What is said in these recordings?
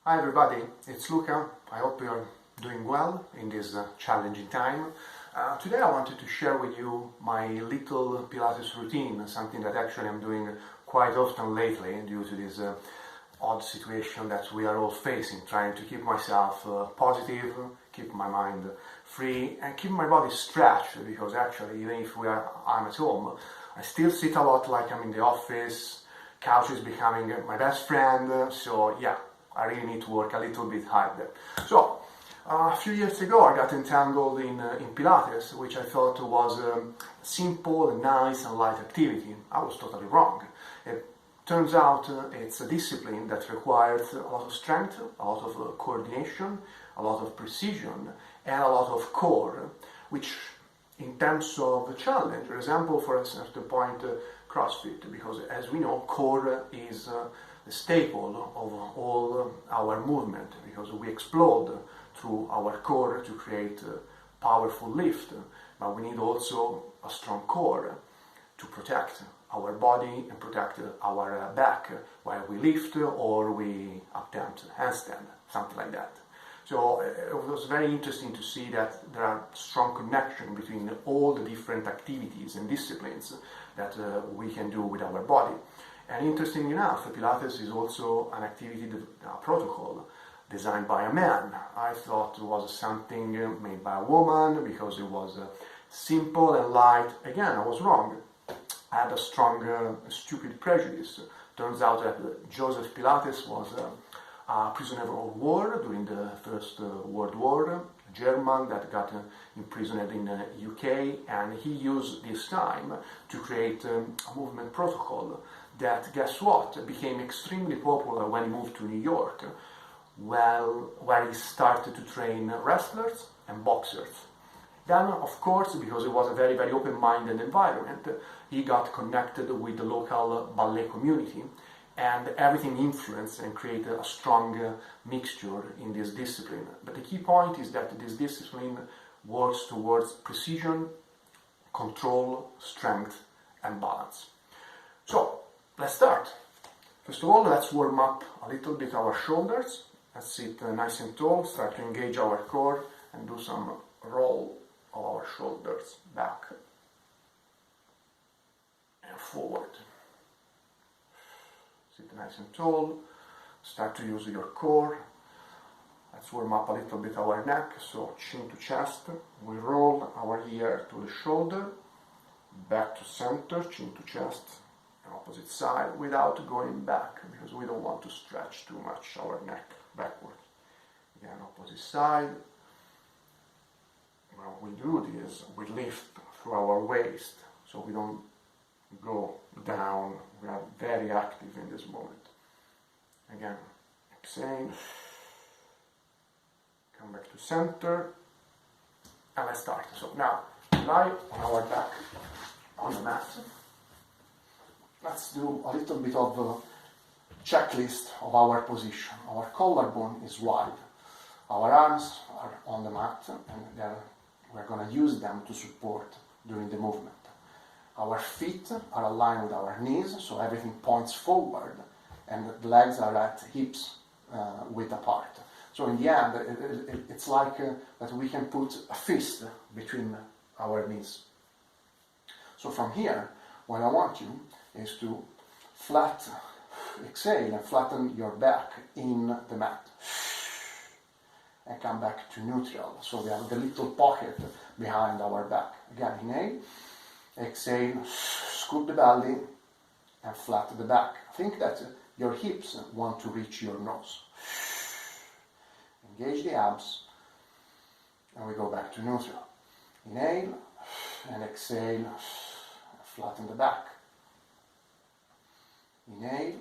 Hi everybody, it's Luca. I hope you're doing well in this challenging time. Today I wanted to share with you my little Pilates routine, something that actually I'm doing quite often lately due to this odd situation that we are all facing, trying to keep myself positive, keep my mind free and keep my body stretched, because actually even if I'm at home, I still sit a lot like I'm in the office. Couch is becoming my best friend, so yeah, I really need to work a little bit harder. So, a few years ago I got entangled in Pilates, which I thought was a simple, nice and light activity. I was totally wrong. It turns out it's a discipline that requires a lot of strength, a lot of coordination, a lot of precision and a lot of core, which in terms of challenge resemble for a certain point CrossFit, because as we know, core is the staple of all our movement, because we explode through our core to create a powerful lift, but we need also a strong core to protect our body and protect our back while we lift or we attempt handstand, something like that. So it was very interesting to see that there are strong connection between all the different activities and disciplines that we can do with our body. And interestingly enough, Pilates is also an activity, a protocol designed by a man. I thought it was something made by a woman because it was simple and light. Again, I was wrong. I had a strong, stupid prejudice. Turns out that Joseph Pilates was a prisoner of war during the First World War, a German that got imprisoned in the UK, and he used this time to create a movement protocol that, guess what, became extremely popular when he moved to New York, where he started to train wrestlers and boxers. Then, of course, because it was a very, very open-minded environment, he got connected with the local ballet community, and everything influenced and created a strong mixture in this discipline. But the key point is that this discipline works towards precision, control, strength, and balance. So, let's start. First of all, let's warm up a little bit our shoulders. Let's sit nice and tall, start to engage our core and do some roll of our shoulders back and forward. Sit nice and tall, start to use your core. Let's warm up a little bit our neck, so chin to chest. We roll our ear to the shoulder, back to center, chin to chest, and opposite side without going back, because we don't want to stretch too much our neck backward. Again, opposite side. When we do this, we lift through our waist, so we don't go down. We are very active in this moment. Again, exhale, come back to center, and let's start. So now, lie on our back on the mat. Let's do a little bit of a checklist of our position. Our collarbone is wide. Our arms are on the mat, and we're going to use them to support during the movement. Our feet are aligned with our knees, so everything points forward, and the legs are at hips width apart. So in the end, it's like that we can put a fist between our knees. So from here, what I want you is to exhale and flatten your back in the mat. And come back to neutral. So we have the little pocket behind our back. Again, inhale, exhale, scoop the belly and flatten the back. Think that your hips want to reach your nose. Engage the abs and we go back to neutral. Inhale and exhale, flatten the back. Inhale,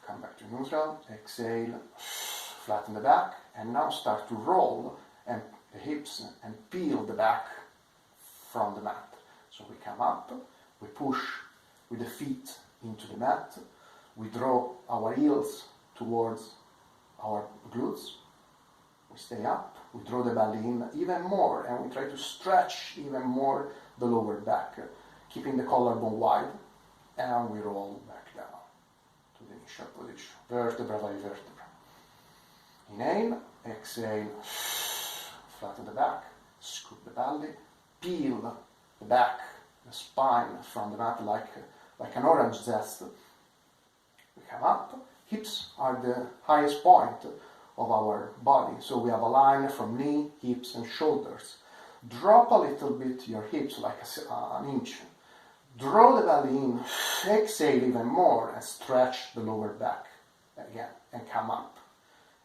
come back to neutral, exhale, flatten the back, and now start to roll and the hips and peel the back from the mat. So we come up, we push with the feet into the mat, we draw our heels towards our glutes, we stay up, we draw the belly in even more, and we try to stretch even more the lower back, keeping the collarbone wide, and we roll back down to the initial position, vertebra by vertebra. Inhale, exhale, flatten the back, scoop the belly, peel the back, the spine from the mat like an orange zest. We come up, hips are the highest point of our body, so we have a line from knee, hips and shoulders. Drop a little bit your hips like an inch. Draw the belly in, exhale even more and stretch the lower back again and come up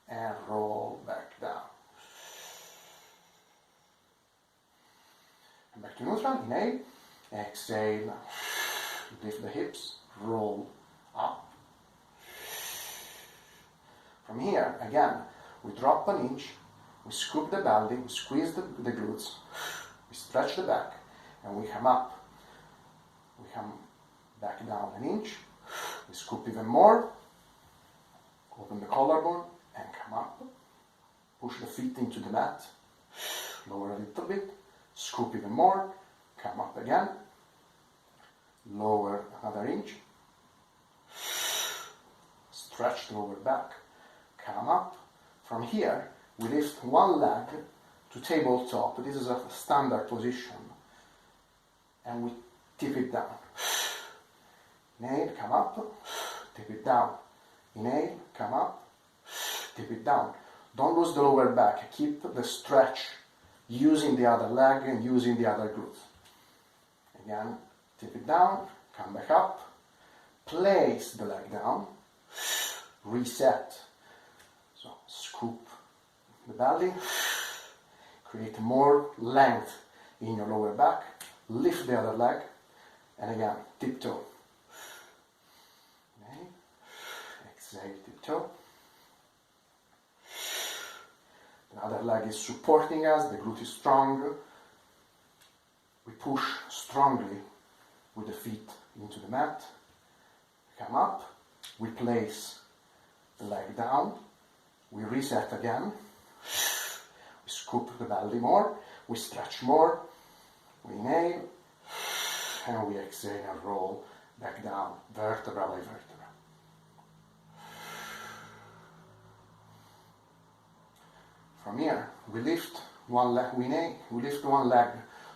and roll back down. And back to neutral, inhale, exhale, lift the hips, roll up. From here, again, we drop an inch, we scoop the belly, we squeeze the glutes, we stretch the back, and we come up. We come back down an inch, we scoop even more, open the collarbone, and come up. Push the feet into the mat, lower a little bit, scoop even more, come up again, lower another inch, stretch the lower back, come up. From here, we lift one leg to tabletop. This is a standard position. And we tip it down. Inhale, come up, tip it down. Inhale, come up, tip it down. Don't lose the lower back. Keep the stretch using the other leg and using the other glute. Again, tip it down, come back up, place the leg down, reset. So scoop the belly, create more length in your lower back, lift the other leg, and again, tiptoe. Okay. Exhale, tiptoe. The other leg is supporting us, the glute is strong. We push strongly with the feet into the mat. Come up, we place the leg down, we reset again, we scoop the belly more, we stretch more, we inhale, and we exhale and roll back down, vertebra by vertebra. From here, we lift one leg, we lift one leg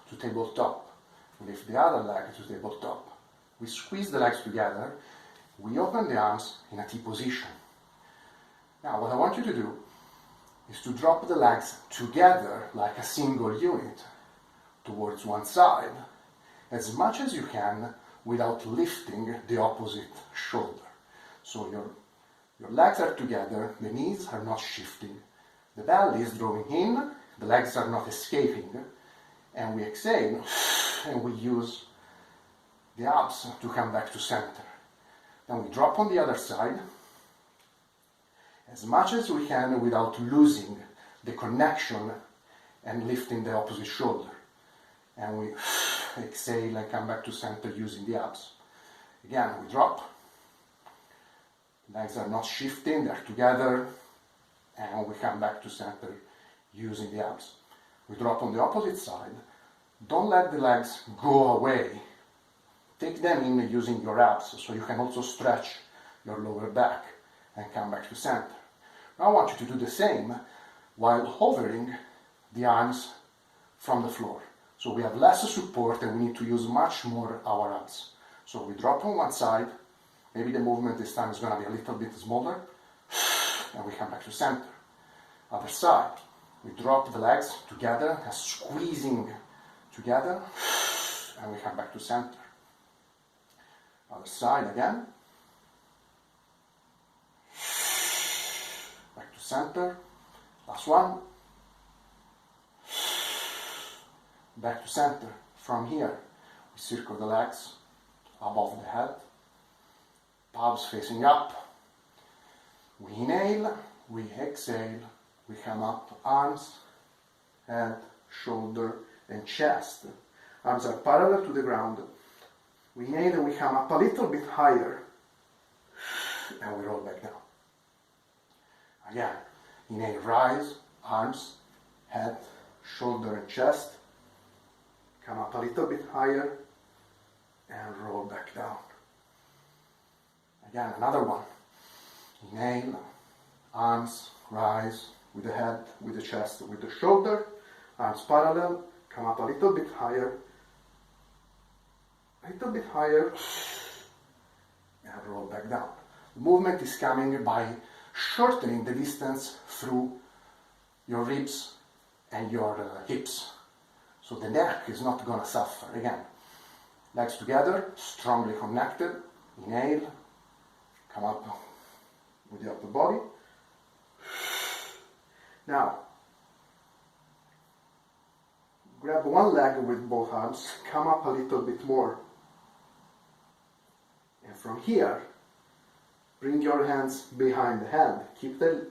to tabletop, we lift the other leg to tabletop, we squeeze the legs together, we open the arms in a T position. Now what I want you to do is to drop the legs together like a single unit towards one side as much as you can without lifting the opposite shoulder. So your legs are together, the knees are not shifting, the belly is drawing in, the legs are not escaping, and we exhale and we use the abs to come back to center. Then we drop on the other side as much as we can without losing the connection and lifting the opposite shoulder. And we exhale and come back to center using the abs. Again, we drop. Legs are not shifting, they're together. And we come back to center using the abs. We drop on the opposite side. Don't let the legs go away. Take them in using your abs so you can also stretch your lower back and come back to center. Now I want you to do the same while hovering the arms from the floor. So we have less support and we need to use much more our abs. So we drop on one side, maybe the movement this time is going to be a little bit smaller, and we come back to center. Other side, we drop the legs together, squeezing together, and we come back to center. Other side again. Back to center. Last one. Back to center. From here, we circle the legs above the head. Palms facing up. We inhale, we exhale, we come up, arms, head, shoulder, and chest. Arms are parallel to the ground. We inhale and we come up a little bit higher, and we roll back down. Again, inhale, rise, arms, head, shoulder, and chest. Come up a little bit higher, and roll back down. Again, another one. Inhale, arms, rise with the head, with the chest, with the shoulder, arms parallel, come up a little bit higher, and roll back down. The movement is coming by shortening the distance through your ribs and your hips. So the neck is not going to suffer. Again, legs together, strongly connected. Inhale, come up with the upper body. Now, grab one leg with both arms, come up a little bit more. And from here, bring your hands behind the hand. Keep the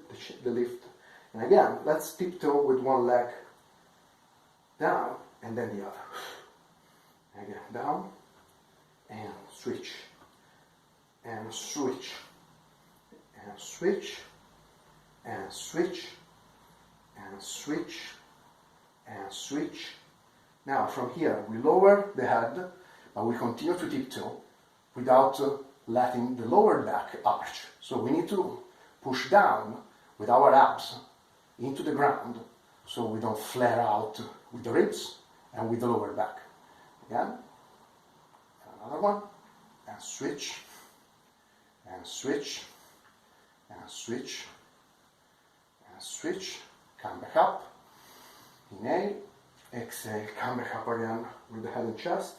lift. And again, let's tiptoe with one leg down and then the other. Again, down and switch. And switch. And switch. And switch. And switch. And switch. Now from here, we lower the head, but we continue to tiptoe without letting the lower back arch. So we need to push down with our abs into the ground so we don't flare out with the ribs and with the lower back. Again, another one, and switch, and switch, and switch, and switch, come back up, inhale, exhale, come back up again with the head and chest,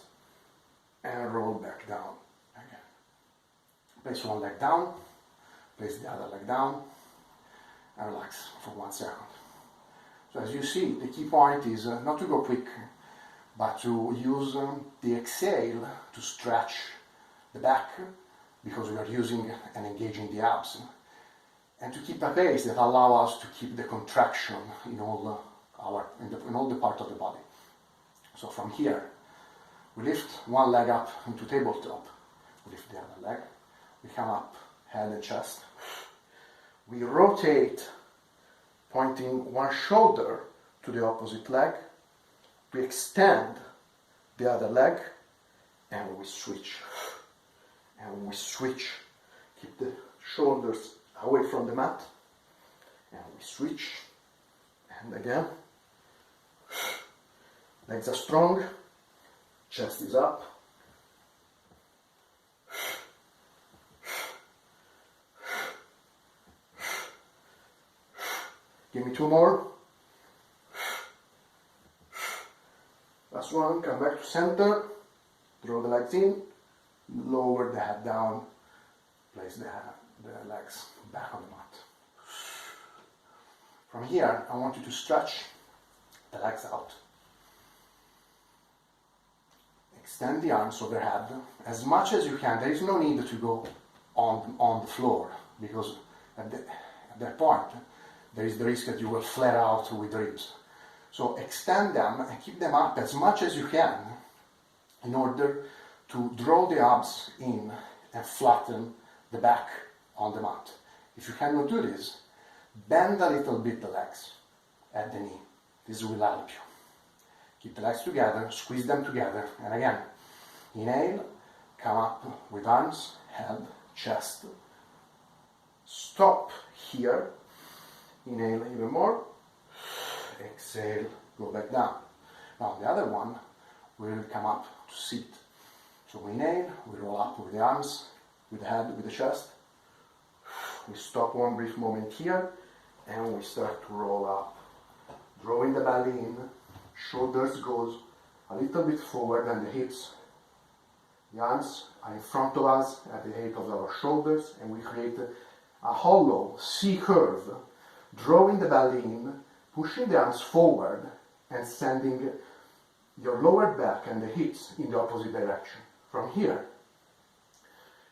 and roll back down again. Place one leg down, place the other leg down, and relax for 1 second. So as you see, the key point is not to go quick, but to use the exhale to stretch the back, because we are using and engaging the abs, and to keep a pace that allows us to keep the contraction in all the part of the body. So from here, we lift one leg up into tabletop, we lift the other leg, we come up, head and chest, we rotate, pointing one shoulder to the opposite leg, we extend the other leg, and we switch. And we switch. Keep the shoulders away from the mat, and we switch. And again, legs are strong, chest is up. Give me 2 more. Last one, come back to center, draw the legs in, lower the head down, place the legs back on the mat. From here, I want you to stretch the legs out. Extend the arms overhead as much as you can. There is no need to go on the floor, because at that point, there is the risk that you will flare out with the ribs. So extend them and keep them up as much as you can in order to draw the abs in and flatten the back on the mat. If you cannot do this, bend a little bit the legs at the knee. This will help you. Keep the legs together, squeeze them together, and again, inhale, come up with arms, head, chest. Stop here. Inhale even more. Exhale, go back down. Now the other one, we'll come up to sit. So we inhale, we roll up with the arms, with the head, with the chest. We stop one brief moment here, and we start to roll up. Drawing the belly in, shoulders goes a little bit forward than the hips. The arms are in front of us at the height of our shoulders, and we create a hollow C curve, drawing the belly in, pushing the arms forward, and sending your lower back and the hips in the opposite direction. From here,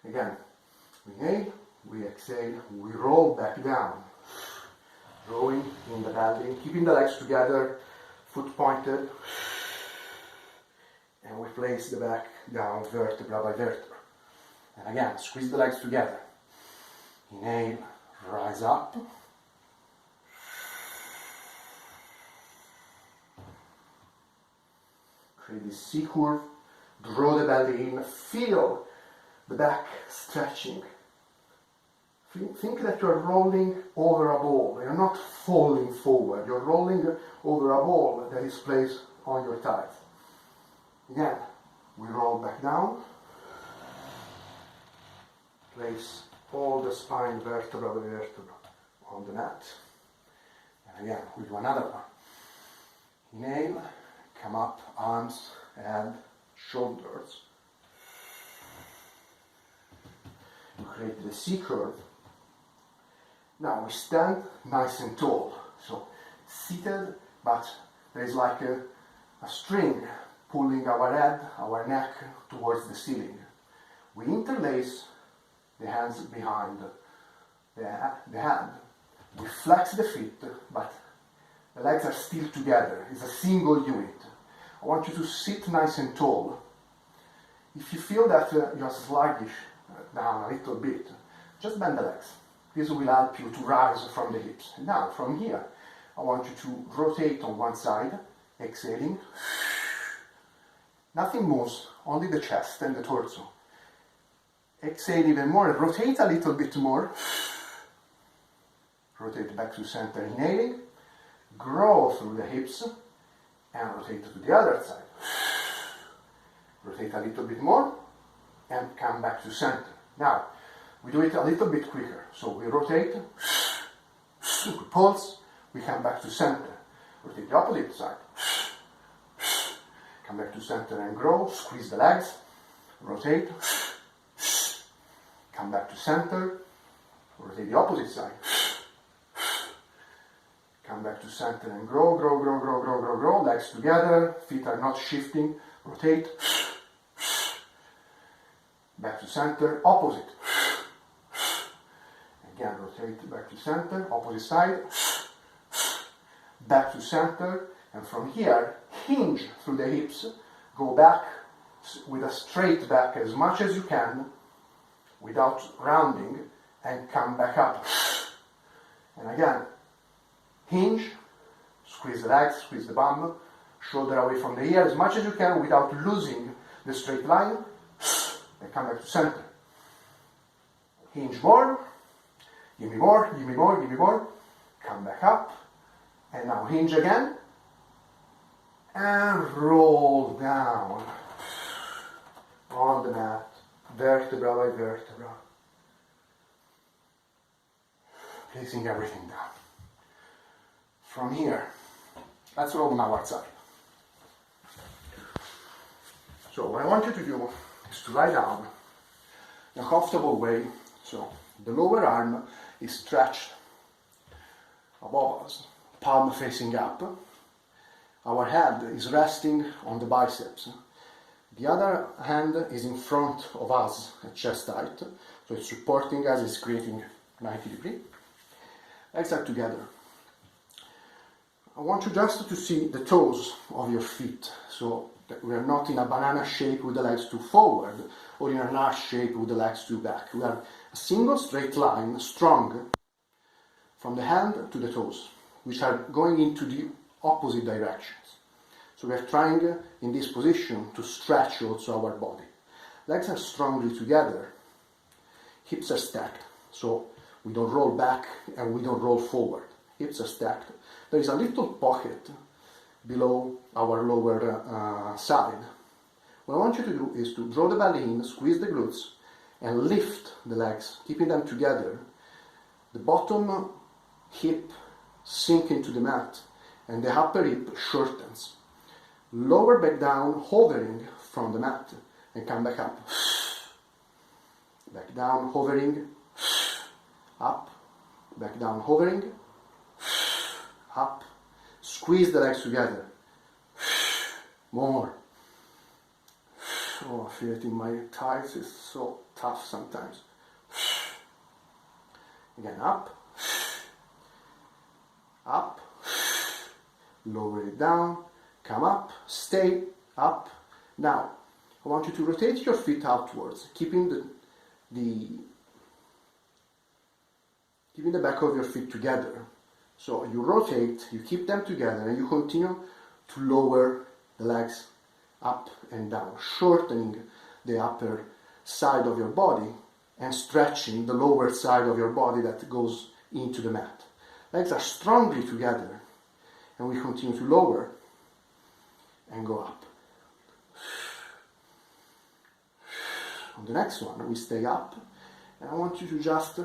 again, we inhale, we exhale, we roll back down, drawing in the belly, keeping the legs together, foot pointed, and we place the back down vertebra by vertebra. And again, squeeze the legs together. Inhale, rise up. Create this C curve, draw the belly in, feel the back stretching. Think that you're rolling over a ball. You're not falling forward. You're rolling over a ball that is placed on your thighs. Again, we roll back down. Place all the spine vertebra by vertebra on the mat. And again, we do another one. Inhale, come up, arms, head, shoulders. You create the C curve. Now we stand nice and tall. So seated, but there is like a string pulling our head, our neck towards the ceiling. We interlace the hands behind the head. We flex the feet, but the legs are still together. It's a single unit. I want you to sit nice and tall. If you feel that you are sluggish down a little bit, just bend the legs. This will help you to rise from the hips. And now, from here, I want you to rotate on one side, exhaling. Nothing moves, only the chest and the torso. Exhale even more, rotate a little bit more. Rotate back to center, inhaling. Grow through the hips and rotate to the other side. Rotate a little bit more and come back to center. Now, we do it a little bit quicker. So we rotate, we pulse, we come back to center. Rotate the opposite side. Come back to center and grow, squeeze the legs, rotate, come back to center, rotate the opposite side. Come back to center and grow, grow, grow, grow, grow, grow, grow, legs together, feet are not shifting, rotate, back to center, opposite. Again, rotate back to center, opposite side, back to center, and from here, hinge through the hips, go back with a straight back as much as you can, without rounding, and come back up. And again, hinge, squeeze the legs, squeeze the bum, shoulder away from the ear as much as you can without losing the straight line, and come back to center. Hinge more, give me more, give me more, give me more, come back up, and now hinge again, and roll down on the mat, vertebra by vertebra, placing everything down. From here, let's roll on our side. So what I want you to do is to lie down in a comfortable way. So the lower arm is stretched above us, palm facing up. Our head is resting on the biceps. The other hand is in front of us at chest height, so it's supporting us, it's creating 90 degrees. Legs are together. I want you just to see the toes of your feet, so that we are not in a banana shape with the legs too forward, or in an arch shape with the legs too back. We are a single straight line, strong, from the hand to the toes, which are going into the opposite directions. So we are trying in this position to stretch also our body. Legs are strongly together, hips are stacked, so we don't roll back and we don't roll forward. Hips are stacked. There is a little pocket below our lower side. What I want you to do is to draw the belly in, squeeze the glutes, and lift the legs, keeping them together. The bottom hip sink into the mat, and the upper hip shortens. Lower back down, hovering from the mat, and come back up. Back down, hovering, up, back down, hovering, up. Squeeze the legs together. More. Oh, I feel it in my thighs, it's so tough sometimes. Again, up, up, lower it down, come up, stay, up. Now, I want you to rotate your feet outwards, keeping the back of your feet together. So you rotate, you keep them together, and you continue to lower the legs up and down, shortening the upper side of your body and stretching the lower side of your body that goes into the mat. Legs are strongly together, and we continue to lower and go up. On the next one, we stay up, and I want you to just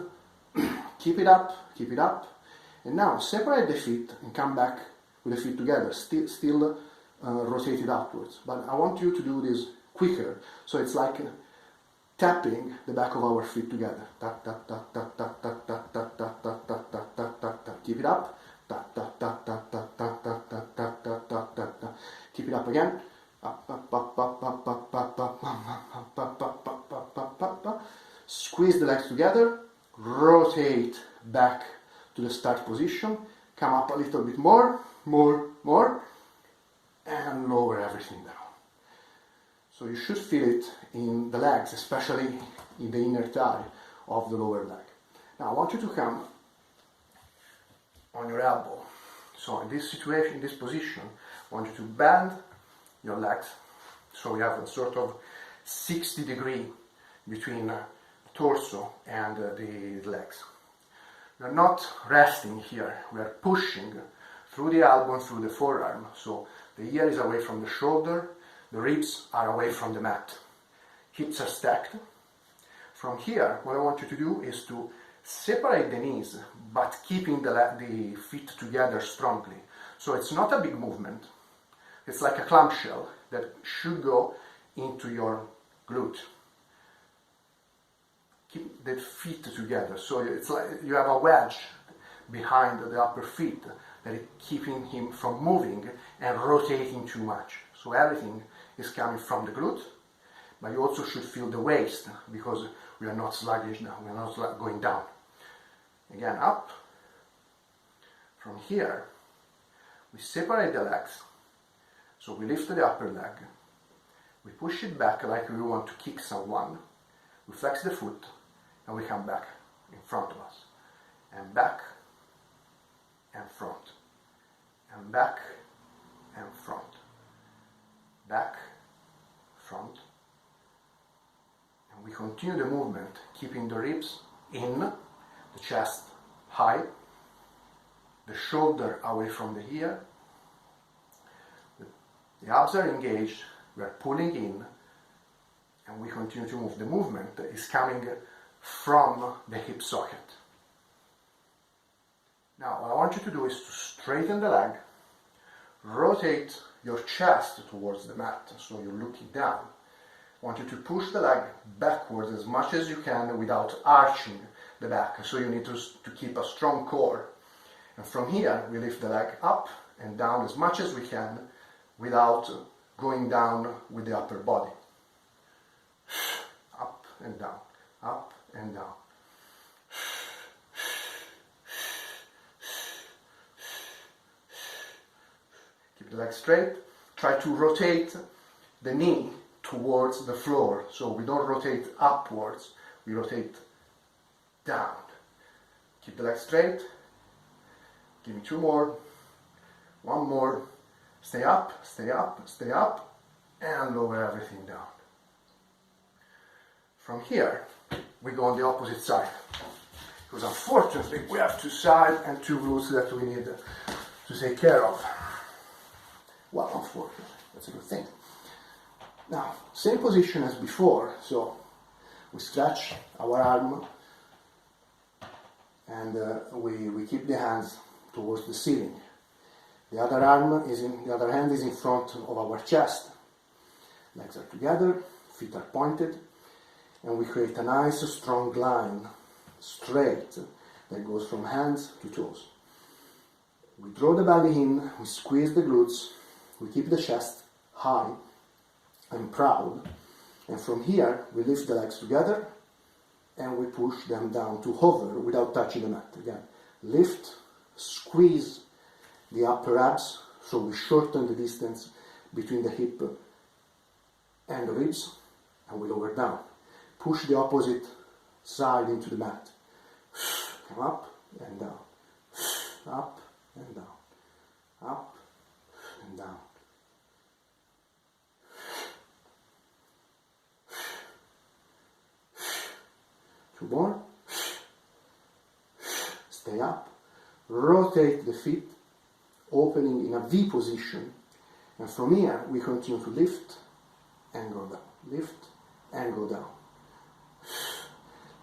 keep it up, and now separate the feet and come back with the feet together, still rotated upwards. But I want you to do this quicker, so it's like tapping the back of our feet together. Tap, tap, tap, tap, tap, tap, tap, tap, tap, tap, tap, tap, tap, tap, tap. Keep it up. Tap, tap, tap, tap, tap, tap, tap, tap, tap, tap, tap, tap, tap. Keep it up again. Up, up, up, up, up, up, up, up, up, up, up, up, up, up, up, up. Squeeze the legs together. Rotate back to the start position. Come up a little bit more, and lower everything down. So you should feel it in the legs, especially in the inner thigh of the lower leg. Now I want you to come on your elbow. So in this situation, in this position, I want you to bend your legs. So we have a sort of 60-degree between torso and the legs. We are not resting here. We are pushing through the elbow and through the forearm. So the ear is away from the shoulder. The ribs are away from the mat. Hips are stacked. From here, what I want you to do is to separate the knees, but keeping the feet together strongly. So it's not a big movement. It's like a clamshell that should go into your glute. Keep the feet together. So it's like you have a wedge behind the upper feet that is keeping him from moving and rotating too much. So everything is coming from the glute, but you also should feel the waist because we are not sluggish now, we are not going down. Again, up. From here, we separate the legs. So we lift the upper leg, we push it back like we want to kick someone, we flex the foot, and we come back in front of us. And back, and front. And back, and front. Back, front, and we continue the movement, keeping the ribs in, the chest high, the shoulder away from the ear, the abs are engaged, we are pulling in, and we continue to move. The movement is coming from the hip socket. Now, what I want you to do is to straighten the leg, rotate your chest towards the mat, so you're looking down. I want you to push the leg backwards as much as you can without arching the back, so you need to keep a strong core. And from here, we lift the leg up and down as much as we can without going down with the upper body. Up and down, up and down. Keep the leg straight. Try to rotate the knee towards the floor. So we don't rotate upwards, we rotate down. Keep the leg straight. Give me two more. One more. Stay up, stay up, stay up, and lower everything down. From here, we go on the opposite side. Because unfortunately, we have two sides and two glutes that we need to take care of. Well, unfortunately, that's a good thing. Now, same position as before, so we stretch our arm and we keep the hands towards the ceiling. The other hand is in front of our chest. Legs are together, feet are pointed, and we create a nice strong line, straight, that goes from hands to toes. We draw the belly in, we squeeze the glutes, we keep the chest high and proud, and from here we lift the legs together and we push them down to hover without touching the mat. Again, lift, squeeze the upper abs, so we shorten the distance between the hip and the ribs, and we lower down. Push the opposite side into the mat. Come up and down, up and down, up and down. 2 more. Stay up. Rotate the feet, opening in a V position. And from here, we continue to lift and go down. Lift and go down.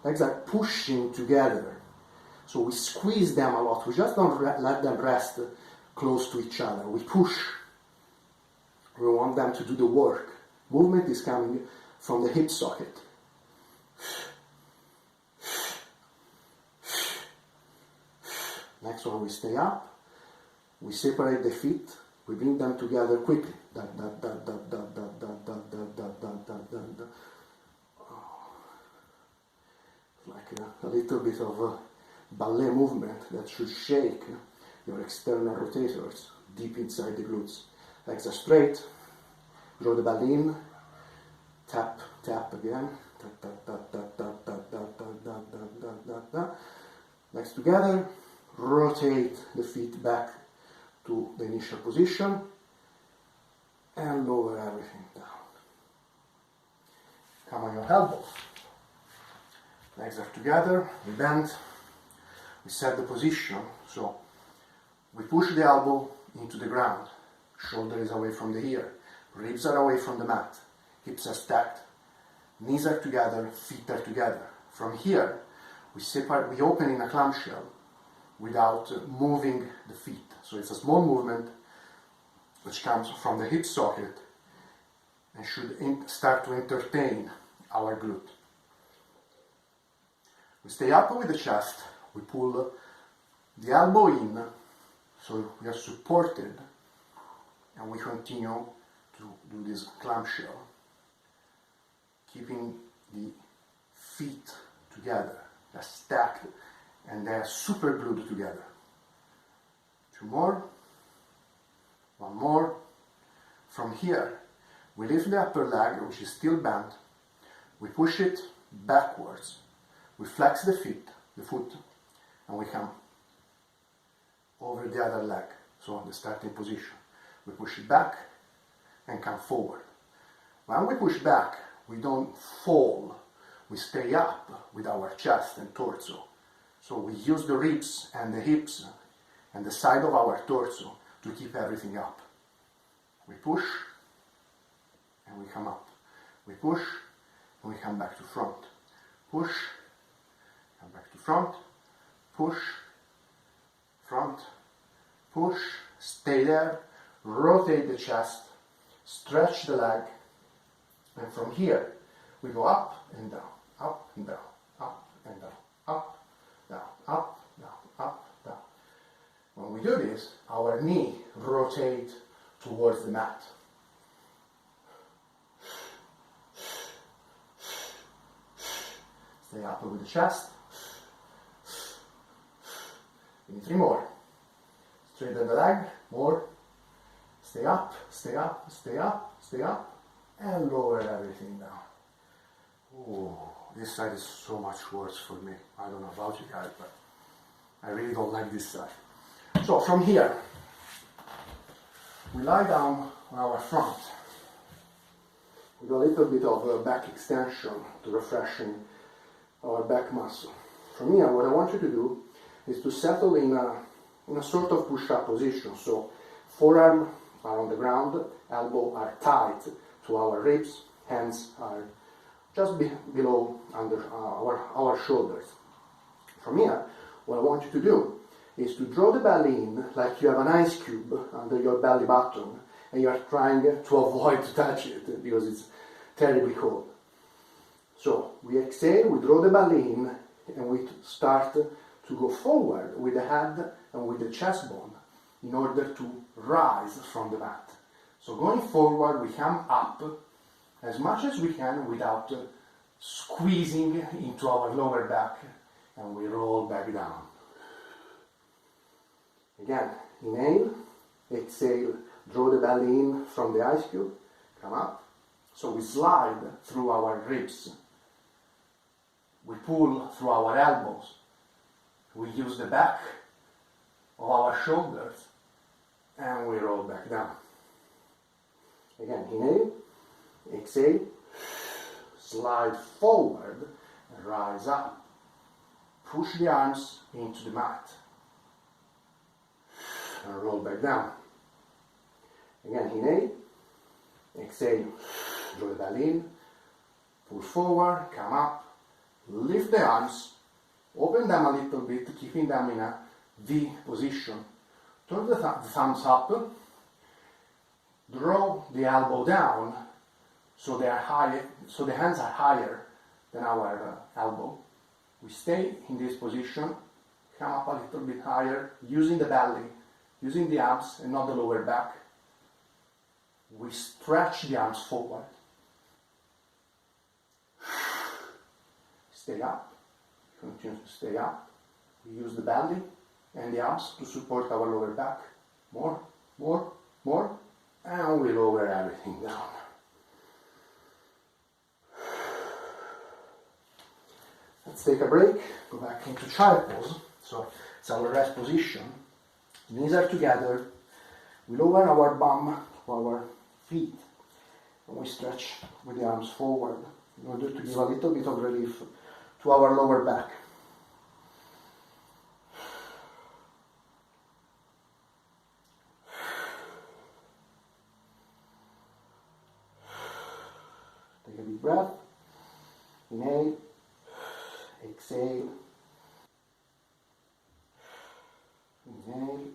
Legs are pushing together. So we squeeze them a lot. We just don't let them rest close to each other. We push. We want them to do the work. Movement is coming from the hip socket. Next one, we stay up. We separate the feet. We bring them together quickly. Like a little bit of a ballet movement that should shake your external rotators deep inside the glutes. Legs are straight. Draw the belly in. Tap, tap again. Legs together. Rotate the feet back to the initial position and lower everything down. Come on your elbows. Legs are together, we bend, we set the position, so we push the elbow into the ground, shoulder is away from the ear, ribs are away from the mat, hips are stacked, knees are together, feet are together. From here, we open in a clamshell without moving the feet. So it's a small movement which comes from the hip socket and should start to entertain our glute. We stay up with the chest, we pull the elbow in, so we are supported, and we continue to do this clamshell, keeping the feet together. They're stacked and they're super glued together. 2 more, 1 more. From here, we lift the upper leg, which is still bent, we push it backwards. We flex the foot, and we come over the other leg, so in the starting position. We push it back and come forward. When we push back, we don't fall. We stay up with our chest and torso. So we use the ribs and the hips and the side of our torso to keep everything up. We push and we come up. We push and we come back to front. Push, come back to front, push, front, push, stay there, rotate the chest, stretch the leg, and from here we go up and down, up and down, up and down, up, down, up, down, up, down. When we do this, our knee rotates towards the mat. Stay up with the chest. Give me 3 more. Straighten the leg, more. Stay up, stay up, stay up, stay up, and lower everything down. Ooh, this side is so much worse for me. I don't know about you guys, but I really don't like this side. So from here, we lie down on our front. We do a little bit of back extension to refreshing our back muscle. From here, what I want you to do is to settle in a sort of push-up position. So forearm are on the ground, elbow are tight to our ribs, hands are just below under our shoulders. From here, what I want you to do is to draw the belly in like you have an ice cube under your belly button and you are trying to avoid to touch it because it's terribly cold. So we exhale, we draw the belly in, and we start to go forward with the head and with the chest bone in order to rise from the mat. So going forward, we come up as much as we can without squeezing into our lower back, and we roll back down. Again, inhale, exhale, draw the belly in from the ice cube, come up. So we slide through our ribs. We pull through our elbows. We use the back of our shoulders and we roll back down. Again, inhale, exhale, slide forward and rise up. push the arms into the mat. And roll back down. Again, inhale, exhale, draw the belly in, pull forward, come up, lift the arms, open them a little bit, keeping them in a V position. Turn the thumbs up, draw the elbow down so they are high, so the hands are higher than our elbow. We stay in this position, come up a little bit higher, using the belly, using the abs and not the lower back. We stretch the arms forward. Stay up, continue to stay up. We use the belly and the arms to support our lower back. More, more, more, and we lower everything down. Let's take a break, go back into child pose. So it's our rest position. Knees are together. We lower our bum to our feet, and we stretch with the arms forward in order to give a little bit of relief to our lower back. Take a deep breath. Inhale. Exhale. Inhale.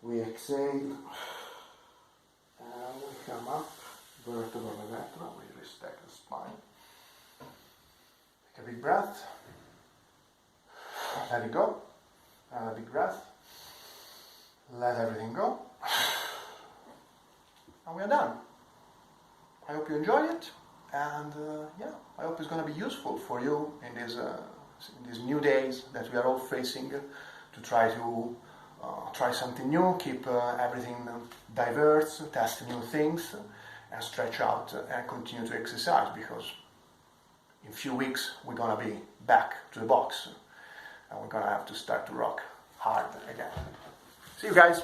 We exhale. And we come up. Vertebra by vertebra. We respect the spine. Take a big breath. Let it go. And a big breath. Let everything go. And we are done. I hope you enjoy it. And I hope it's going to be useful for you in these new days that we are all facing, to try to try something new, keep everything diverse, test new things, and stretch out and continue to exercise, because in a few weeks we're going to be back to the box and we're going to have to start to rock hard again. See you guys!